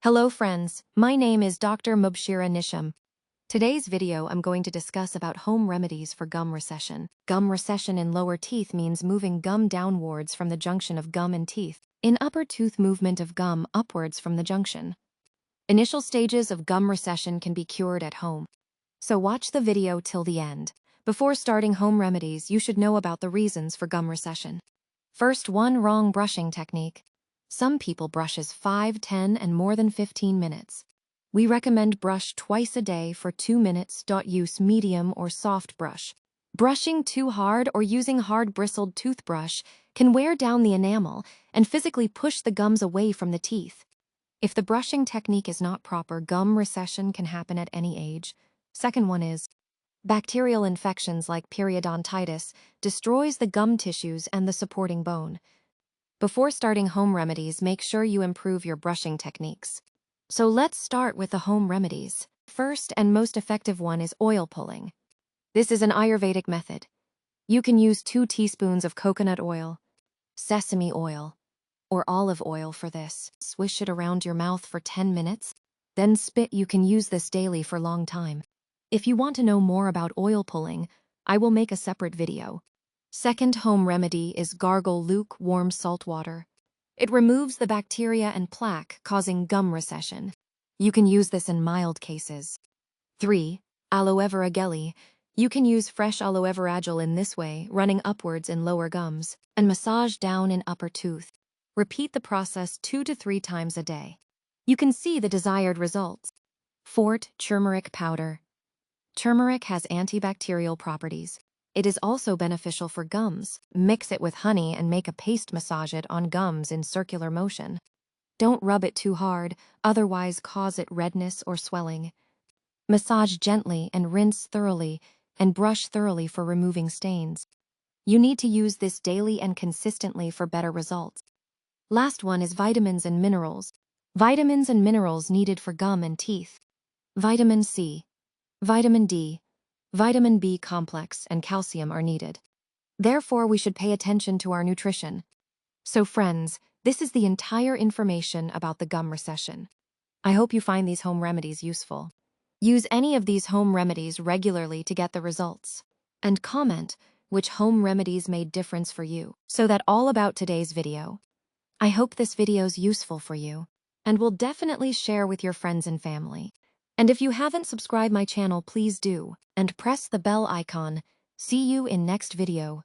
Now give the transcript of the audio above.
Hello friends, my name is Dr. Mubshira Nisham. Today's video I'm going to discuss about home remedies for gum recession. Gum recession in lower teeth means moving gum downwards from the junction of gum and teeth. In upper tooth, movement of gum upwards from the junction. Initial stages of gum recession can be cured at home. So watch the video till the end. Before starting home remedies, you should know about the reasons for gum recession. First, one wrong brushing technique. Some people brushes 5, 10, and more than 15 minutes. We recommend brush twice a day for 2 minutes. Use medium or soft brush. Brushing too hard or using hard bristled toothbrush can wear down the enamel and physically push the gums away from the teeth. If the brushing technique is not proper, gum recession can happen at any age. Second one is bacterial infections like periodontitis destroys the gum tissues and the supporting bone. Before starting home remedies, make sure you improve your brushing techniques. So let's start with the home remedies. First and most effective one is oil pulling. This is an Ayurvedic method. You can use 2 teaspoons of coconut oil, sesame oil, or olive oil for this. Swish it around your mouth for 10 minutes, then spit. You can use this daily for a long time. If you want to know more about oil pulling, I will make a separate video. Second home remedy is gargle lukewarm salt water. It removes the bacteria and plaque causing gum recession. You can use this in mild cases. 3. Aloe vera gelly. You can use fresh aloe vera gel in this way, running upwards in lower gums, and massage down in upper tooth. Repeat the process 2 to 3 times a day. You can see the desired results. 4. Turmeric powder. Turmeric has antibacterial properties. It is also beneficial for gums. Mix it with honey and make a paste. Massage it on gums in circular motion. Don't rub it too hard, otherwise cause it redness or swelling. Massage gently and rinse thoroughly and brush thoroughly for removing stains. You need to use this daily and consistently for better results. Last one is vitamins and minerals. Vitamins and minerals needed for gum and teeth. Vitamin C, vitamin D, vitamin B complex, and calcium are needed. Therefore, we should pay attention to our nutrition. So friends, this is the entire information about the gum recession. I hope you find these home remedies useful. Use any of these home remedies regularly to get the results. And comment which home remedies made difference for you. So that all about today's video. I hope this video's useful for you, and will definitely share with your friends and family. And if you haven't subscribed my channel, please do, and press the bell icon. See you in next video.